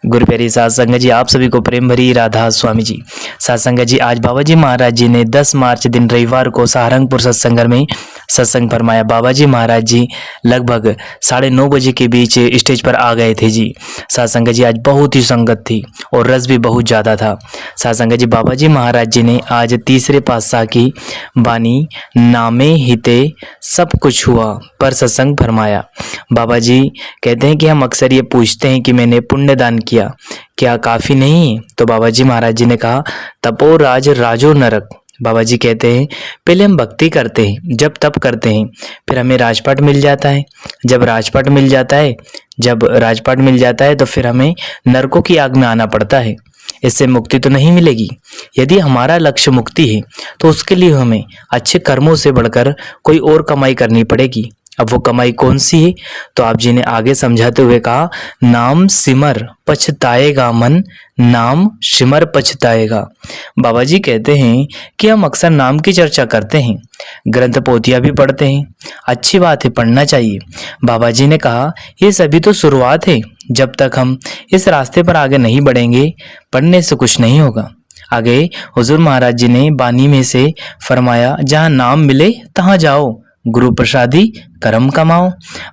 गुरु प्यारी साध संगत जी, आप सभी को प्रेम भरी राधा स्वामी जी। साध संगत जी, आज बाबा जी महाराज जी ने 10 मार्च दिन रविवार को सहारनपुर सत्संग में सत्संग फरमाया। बाबा जी महाराज जी लगभग 9:30 बजे के बीच स्टेज पर आ गए थे जी। साध संगत जी, आज बहुत ही संगत थी और रस भी बहुत ज़्यादा था। साध संगत जी, बाबा जी महाराज जी ने आज तीसरे पातशाह की बानी नामे हिते सब कुछ हुआ पर सत्संग फरमाया। बाबा जी कहते हैं कि हम अक्सर ये पूछते हैं कि मैंने पुण्य दान किया, क्या काफ़ी नहीं? तो बाबा जी महाराज जी ने कहा, तपो राज राजो नरक। बाबा जी कहते हैं पहले हम भक्ति करते हैं, जब तप करते हैं, फिर हमें राजपाट मिल जाता है। जब राजपाट मिल जाता है तो फिर हमें नरकों की आग में आना पड़ता है। इससे मुक्ति तो नहीं मिलेगी। यदि हमारा लक्ष्य मुक्ति है तो उसके लिए हमें अच्छे कर्मों से बढ़कर कोई और कमाई करनी पड़ेगी। अब वो कमाई कौन सी है? तो आप जी ने आगे समझाते हुए कहा, नाम सिमर पछताएगा मन, नाम सिमर पछताएगा। बाबा जी कहते हैं कि हम अक्सर नाम की चर्चा करते हैं, ग्रंथ पोथियां भी पढ़ते हैं, अच्छी बात है, पढ़ना चाहिए। बाबा जी ने कहा ये सभी तो शुरुआत है, जब तक हम इस रास्ते पर आगे नहीं बढ़ेंगे पढ़ने से कुछ नहीं होगा। आगे हुजूर महाराज जी ने बानी में से फरमाया, जहाँ नाम मिले तहाँ जाओ, गुरु प्रसादी कर्म कमाओ।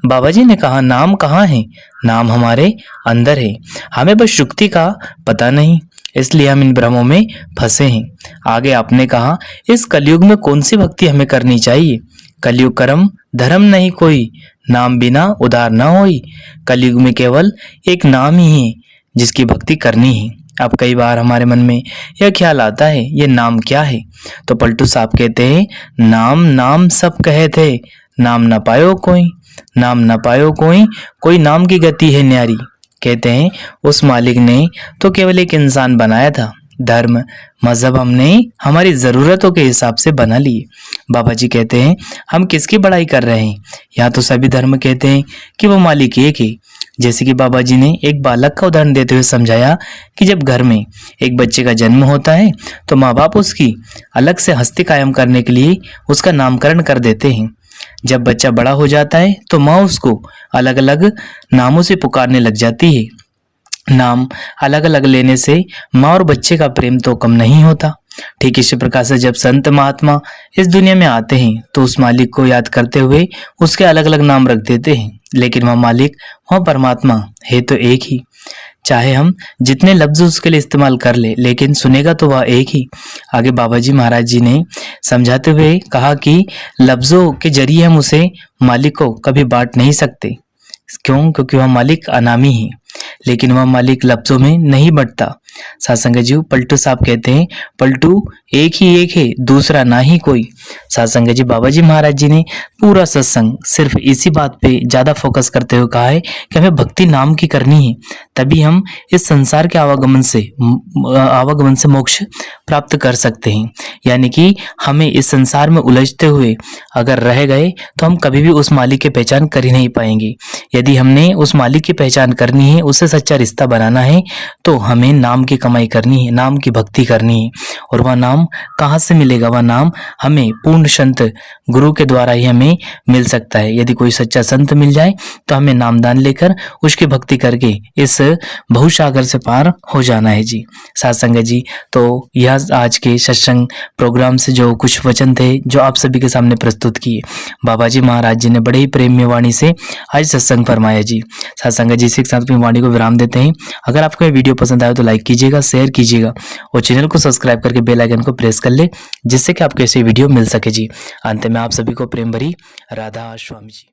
बाबा जी ने कहा नाम कहाँ है? नाम हमारे अंदर है, हमें बस युक्ति का पता नहीं, इसलिए हम इन भ्रमों में फंसे हैं। आगे आपने कहा इस कलयुग में कौन सी भक्ति हमें करनी चाहिए? कलयुग कर्म धर्म नहीं कोई, नाम बिना उधार न होई। कलयुग में केवल एक नाम ही है जिसकी भक्ति करनी है। अब कई बार हमारे मन में यह ख्याल आता है ये नाम क्या है? तो पलटू साहब कहते हैं, नाम नाम सब कहे थे, नाम न पायो कोई, नाम न पायो कोई नाम की गति है न्यारी। कहते हैं उस मालिक ने तो केवल एक इंसान बनाया था, धर्म मजहब हमने हमारी ज़रूरतों के हिसाब से बना लिए। बाबा जी कहते हैं हम किसकी बड़ाई कर रहे हैं? यहाँ तो सभी धर्म कहते हैं कि वो मालिक एक है। जैसे कि बाबा जी ने एक बालक का उदाहरण देते हुए समझाया कि जब घर में एक बच्चे का जन्म होता है तो माँ बाप उसकी अलग से हस्ती कायम करने के लिए उसका नामकरण कर देते हैं। जब बच्चा बड़ा हो जाता है तो माँ उसको अलग अलग नामों से पुकारने लग जाती है। नाम अलग अलग लेने से माँ और बच्चे का प्रेम तो कम नहीं होता। ठीक इसी प्रकार से जब संत महात्मा इस दुनिया में आते हैं तो उस मालिक को याद करते हुए उसके अलग अलग नाम रख देते हैं, लेकिन वह मालिक, वह परमात्मा है तो एक ही। चाहे हम जितने लफ्ज उसके लिए इस्तेमाल कर ले, लेकिन सुनेगा तो वह एक ही। आगे बाबा जी महाराज जी ने समझाते हुए कहा कि लफ्जों के जरिए हम उसे मालिक को कभी बांट नहीं सकते। क्यों? क्योंकि वह मालिक अनामी है, लेकिन वह मालिक लफ्जों में नहीं बंटता। सासंग जी, पलटू साहब कहते हैं पलटू एक ही एक है, दूसरा ना ही कोई। सासंग जी, बाबा जी महाराज जी ने पूरा सत्संग सिर्फ इसी बात पे ज्यादा फोकस करते हुए कहा है कि हमें भक्ति नाम की करनी है, तभी हम इस संसार के आवागमन से मोक्ष प्राप्त कर सकते हैं। यानी कि हमें इस संसार में उलझते हुए अगर रह गए तो हम कभी भी उस मालिक की पहचान कर ही नहीं पाएंगे। यदि हमने उस मालिक की पहचान करनी है, उससे सच्चा रिश्ता बनाना है, तो हमें नाम की कमाई करनी है, नाम की भक्ति करनी है। और वह नाम कहाँ से मिलेगा? वह नाम हमें पूर्ण संत गुरु के द्वारा ही हमें मिल सकता है। यदि कोई सच्चा संत मिल जाए तो हमें नामदान लेकर उसकी भक्ति करके इस भवसागर से पार हो जाना है जी। साथ संगत जी, तो यह आज के सत्संग प्रोग्राम से जो कुछ वचन थे जो आप सभी के सामने प्रस्तुत किए, बाबा जी महाराज जी ने बड़े ही प्रेम वाणी से आज सत्संग फरमाया जी। साथ संगत जी, इसी के साथ अपनी वाणी को विराम देते हैं। अगर आपको ये वीडियो पसंद आए तो लाइक कीजिएगा, शेयर कीजिएगा और चैनल को सब्सक्राइब करके बेल आइकन को प्रेस कर ले, जिससे कि आपको ऐसे वीडियो मिल सके जी। अंत में आप सभी को प्रेम भरी राधा स्वामी जी।